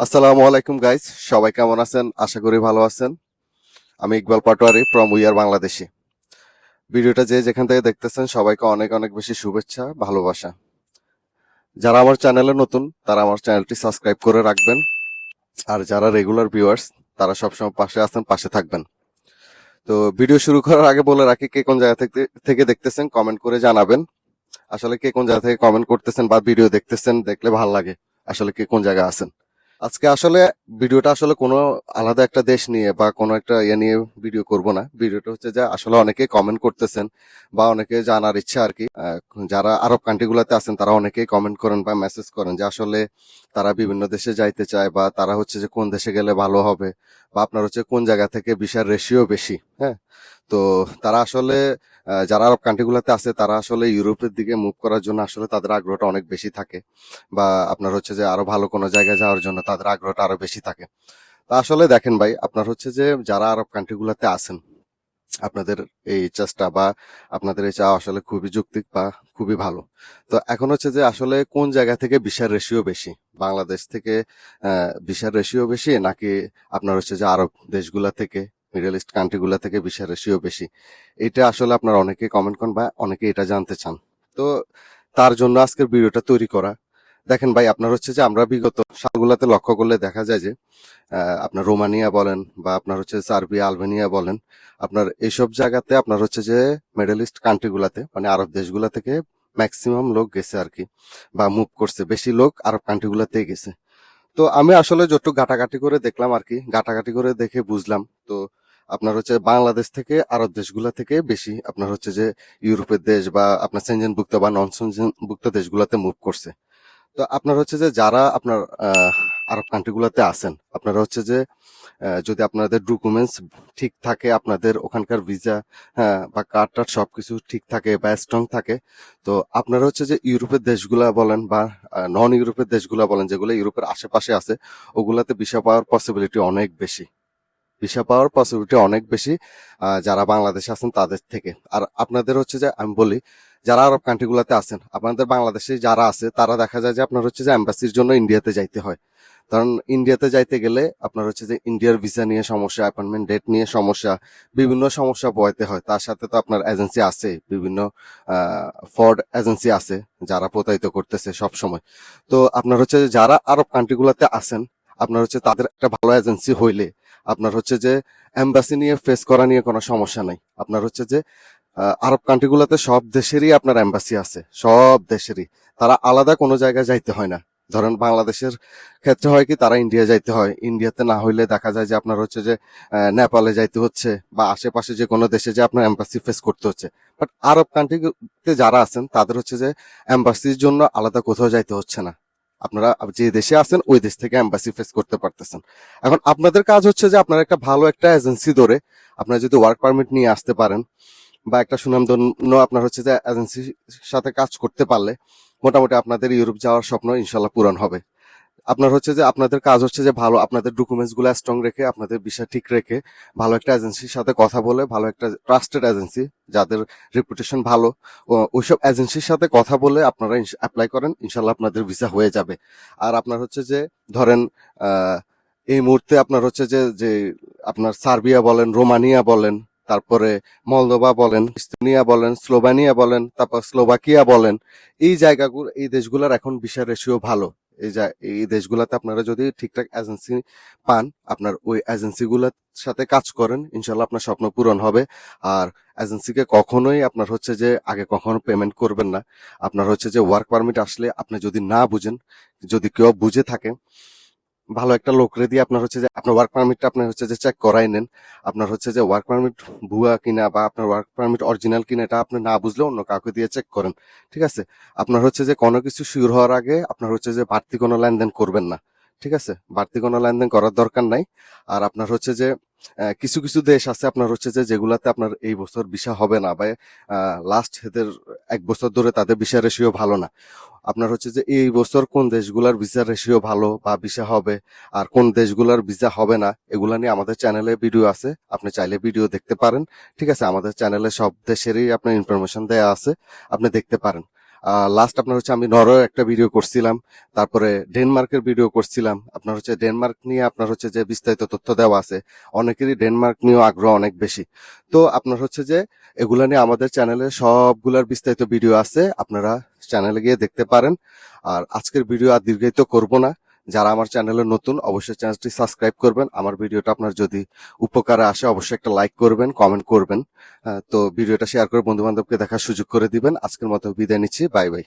আসসালামু আলাইকুম গাইস, সবাই কেমন আছেন? আশা করি ভালো আছেন। আমি Iqbal Patwari from we are Bangladeshi. ভিডিওটা যে যেখান থেকে দেখতেছেন সবাইকে অনেক অনেক বেশি শুভেচ্ছা, ভালোবাসা। যারা আমার চ্যানেলে নতুন তারা আমার চ্যানেলটি সাবস্ক্রাইব করে রাখবেন, আর যারা রেগুলার ভিউয়ার্স তারা সবসময় পাশে আছেন, পাশে থাকবেন। তো ভিডিও শুরু করার আগে বলে রাখি, কে কোন জায়গা থেকে থেকে দেখতেছেন কমেন্ট করে জানাবেন। আসলে কে কোন জায়গা থেকে কমেন্ট করতেছেন বা ভিডিও দেখতেছেন, দেখলে ভালো লাগে আসলে কে কোন জায়গায় আছেন। আজকে আসলে ভিডিওটা আসলে কোনো আলাদা একটা দেশ নিয়ে বা কোনো একটা ইয়ে নিয়ে ভিডিও করব না। ভিডিওটা হচ্ছে যে আসলে অনেকে কমেন্ট করতেছেন বা অনেকে জানার ইচ্ছা আর কি। যারা আরব কান্ট্রি গুলাতে আছেন তারা অনেকেই কমেন্ট করেন বা মেসেজ করেন যে আসলে তারা বিভিন্ন দেশে যাইতে চায়, বা তারা হচ্ছে যে কোন দেশে গেলে ভালো হবে, বা আপনার হচ্ছে কোন জায়গা থেকে ভিসার রেশিও বেশি। হ্যাঁ, তো তারা আসলে যারা আরব কান্ট্রি গুলাতে আছে তারা আসলে ইউরোপের দিকে মুভ করার জন্য আসলে তাদের আগ্রহটা অনেক বেশি থাকে, বা আপনার হচ্ছে যে আরো ভালো কোনো জায়গায় যাওয়ার জন্য তাদের আগ্রহটা আরো বেশি থাকে। তা আসলে দেখেন ভাই, আপনার হচ্ছে যে যারা আরব কান্ট্রি গুলাতে আছেন, আপনাদের এই চেষ্টা বা আপনাদের এই চাওয়া আসলে খুবই যৌক্তিক বা খুবই ভালো। তো এখন হচ্ছে যে আসলে কোন জায়গা থেকে ভিসার রেশিও বেশি, বাংলাদেশ থেকে ভিসার রেশিও বেশি, নাকি আপনার হচ্ছে যে আরব দেশগুলা থেকে, মিডল ইস্ট কান্ট্রি গুলা থেকে ভিসার রেশিও বেশি? এটা আসলে আপনারা অনেকে কমেন্ট করেন বা অনেকে এটা জানতে চান। তো তার জন্য আজকের ভিডিওটা তৈরি করা। দেখেন ভাই, আপনার হচ্ছে যে আমরা বিগত সালগুলাতে লক্ষ্য করলে দেখা যায় যে আপনার রোমানিয়া বলেন বা আপনার হচ্ছে সার্বিয়া, আলবেনিয়া বলেন, আপনার এইসব জায়গাতে আপনার হচ্ছে যে মিডল ইস্ট কান্ট্রি গুলাতে, মানে আরব দেশগুলা থেকে ম্যাক্সিমাম লোক গেছে আর কি, বা মুভ করছে, বেশি লোক আরব কান্ট্রি গুলাতেই গেছে। তো আমি আসলে যতটুকু ঘাটাঘাটি করে দেখলাম আর কি, ঘাটাঘাটি করে দেখে বুঝলাম। তো আপনার হচ্ছে বাংলাদেশ থেকে আরব দেশগুলা থেকে বেশি আপনার হচ্ছে যে ইউরোপের দেশ বা আপনার সেনজেনভুক্ত বা নন সেনজেনভুক্ত দেশগুলাতে মুভ করছে। তো আপনার হচ্ছে যে যারা আপনার আরব কান্ট্রি গুলাতে আছেন, আপনারা হচ্ছে যে যদি আপনাদের ডকুমেন্টস ঠিক থাকে, আপনাদের ওখানকার ভিসা, হ্যাঁ, বা কার্ড টার্ড সবকিছু ঠিক থাকে বা স্ট্রং থাকে, তো আপনারা হচ্ছে যে ইউরোপের দেশগুলা বলেন বা নন ইউরোপের দেশগুলা বলেন, যেগুলো ইউরোপের আশেপাশে আছে, ওগুলাতে ভিসা পাওয়ার পসিবিলিটি অনেক বেশি। ভিসা পাওয়ার পসিবিলিটি অনেক বেশি যারা বাংলাদেশে আছেন তাদের থেকে। আর আপনাদের হচ্ছে যে আমি বলি, যারা আরব কান্ট্রি গুলাতে আছেন, আপনাদের বাংলাদেশে যারা আছে তারা দেখা যায় যে আপনার হচ্ছে যে এম্বাসির জন্য ইন্ডিয়াতে যাইতে হয়। কারণ ইন্ডিয়াতে যাইতে গেলে আপনার হচ্ছে যে ইন্ডিয়ার ভিসা নিয়ে সমস্যা, অ্যাপয়েন্টমেন্ট ডেট নিয়ে সমস্যা, বিভিন্ন সমস্যা বইতে হয়। তার সাথে তো আপনার এজেন্সি আছে, বিভিন্ন ফ্রড এজেন্সি আছে যারা প্রতারিত করতেছে সব সময়। তো আপনার হচ্ছে যে যারা আরব কান্ট্রি গুলাতে আছেন, আপনার হচ্ছে তাদের একটা ভালো এজেন্সি হইলে আপনার হচ্ছে যে এম্বাসি নিয়ে ফেস করা নিয়ে কোনো সমস্যা নাই। আপনার হচ্ছে যে আরব কান্ট্রি গুলাতে সব দেশেরই আপনার এম্বাসি আছে, সব দেশেরই। তারা আলাদা কোনো জায়গায় যাইতে হয় না। ধরেন বাংলাদেশের ক্ষেত্রে হয় কি, তারা ইন্ডিয়া যাইতে হয়, ইন্ডিয়াতে না হইলে দেখা যায় যে আপনার হচ্ছে যে নেপালে যাইতে হচ্ছে, বা আশেপাশে যে কোনো দেশে যে আপনার এম্বাসি ফেস করতে হচ্ছে। বাট আরব কান্ট্রিতে যারা আছেন তাদের হচ্ছে যে এম্বাসির জন্য আলাদা কোথাও যাইতে হচ্ছে না। আপনারা যে দেশে আছেন ওই দেশ থেকে এম্বাসি ফেস করতে পারতেছেন। এখন আপনাদের কাজ হচ্ছে যে আপনার একটা ভালো একটা এজেন্সি ধরে আপনারা যদি ওয়ার্ক পারমিট নিয়ে আসতে পারেন, বা একটা সুনামধন্য আপনার হচ্ছে যে এজেন্সির সাথে কাজ করতে পারলে মোটামুটি আপনাদের ইউরোপ যাওয়ার স্বপ্ন ইনশাল্লাহ পূরণ হবে। আপনার হচ্ছে যে আপনাদের কাজ হচ্ছে যে ভালো আপনাদের ডকুমেন্টস গুলো স্ট্রং রেখে, আপনাদের বিষয় ঠিক রেখে, ভালো একটা এজেন্সির সাথে কথা বলে, ভালো একটা ট্রাস্টেড এজেন্সি যাদের রেপুটেশন ভালো, ওইসব এজেন্সির সাথে কথা বলে আপনারা অ্যাপ্লাই করেন, ইনশাল্লাহ আপনাদের ভিসা হয়ে যাবে। আর আপনার হচ্ছে যে ধরেন আহ এই মুহূর্তে আপনার হচ্ছে যে যে আপনার সার্বিয়া বলেন, রোমানিয়া বলেন, তারপরে মলদোভা বলেন, ইস্তোনিয়া বলেন, স্লোভানিয়া বলেন, তারপর স্লোভাকিয়া বলেন, এই জায়গাগুলো, এই দেশগুলোর এখন ভিসা রেশিও ভালো। এই দেশগুলাতে আপনারা যদি ঠিকঠাক এজেন্সি পান, আপনার ওই এজেন্সি গুলার সাথে কাজ করেন, ইনশাল্লাহ আপনার স্বপ্ন পূরণ হবে। আর এজেন্সিকে কখনোই আপনার হচ্ছে যে আগে কখনো পেমেন্ট করবেন না। আপনার হচ্ছে যে ওয়ার্ক পারমিট আসলে আপনি যদি না বুঝেন, যদি কেউ বুঝে থাকে, ভালো একটা লোকরে দিয়ে আপনার হচ্ছে যে আপনার ওয়ার্ক পারমিটটা আপনার হচ্ছে যে চেক করাই নেন। আপনার হচ্ছে যে ওয়ার্ক পারমিট ভুয়া কিনা বা আপনার ওয়ার্ক পারমিট অরিজিনাল কিনা এটা আপনি না বুঝলে অন্য কাউকে দিয়ে চেক করেন। ঠিক আছে? আপনার হচ্ছে যে কোনো কিছু শিওর হওয়ার আগে আপনার হচ্ছে যে বাড়তি কোনো লেনদেন করবেন না। ঠিক আছে? বাড়তি কোনো লেনদেন করার দরকার নাই। আর আপনার হচ্ছে যে কিছু কিছু দেশ আছে আপনার হচ্ছে যে যেগুলাতে আপনার এই বছর ভিসা হবে না, বা লাস্ট এদের 1 বছর ধরে তাদের ভিসা রেশিও ভালো না। আপনার হচ্ছে যে এই বছর কোন দেশগুলোর ভিসা রেশিও ভালো বা ভিসা হবে, আর কোন দেশগুলোর ভিসা হবে না, এগুলা নিয়ে আমাদের চ্যানেলে ভিডিও আছে, আপনি চাইলে ভিডিও দেখতে পারেন। ঠিক আছে? আমাদের চ্যানেলে সব দেশেরই আপনার ইনফরমেশন দেয়া আছে, আপনি দেখতে পারেন। লাস্ট আপনার হচ্ছে আমি নরওয়ে একটা ভিডিও করছিলাম, তারপরে ডেনমার্কের ভিডিও করছিলাম। আপনার হচ্ছে ডেনমার্ক নিয়ে আপনার হচ্ছে যে বিস্তারিত তথ্য দেওয়া আছে, অনেকেরই ডেনমার্ক নিয়েও আগ্রহ অনেক বেশি। তো আপনার হচ্ছে যে এগুলা নিয়ে আমাদের চ্যানেলে সবগুলার বিস্তারিত ভিডিও আছে, আপনারা চ্যানেলে গিয়ে দেখতে পারেন। আর আজকের ভিডিও আর দীর্ঘায়িত করব না। যারা আমার চ্যানেলে নতুন অবশ্যই চ্যানেলটি সাবস্ক্রাইব করবেন। আমার ভিডিওটা আপনার যদি উপকারে আসে অবশ্যই একটা লাইক করবেন, কমেন্ট করবেন। তো ভিডিওটা শেয়ার করে বন্ধু বান্ধবকে দেখার সুযোগ করে দিবেন। আজকের মতো বিদায় নিচ্ছি, বাই বাই।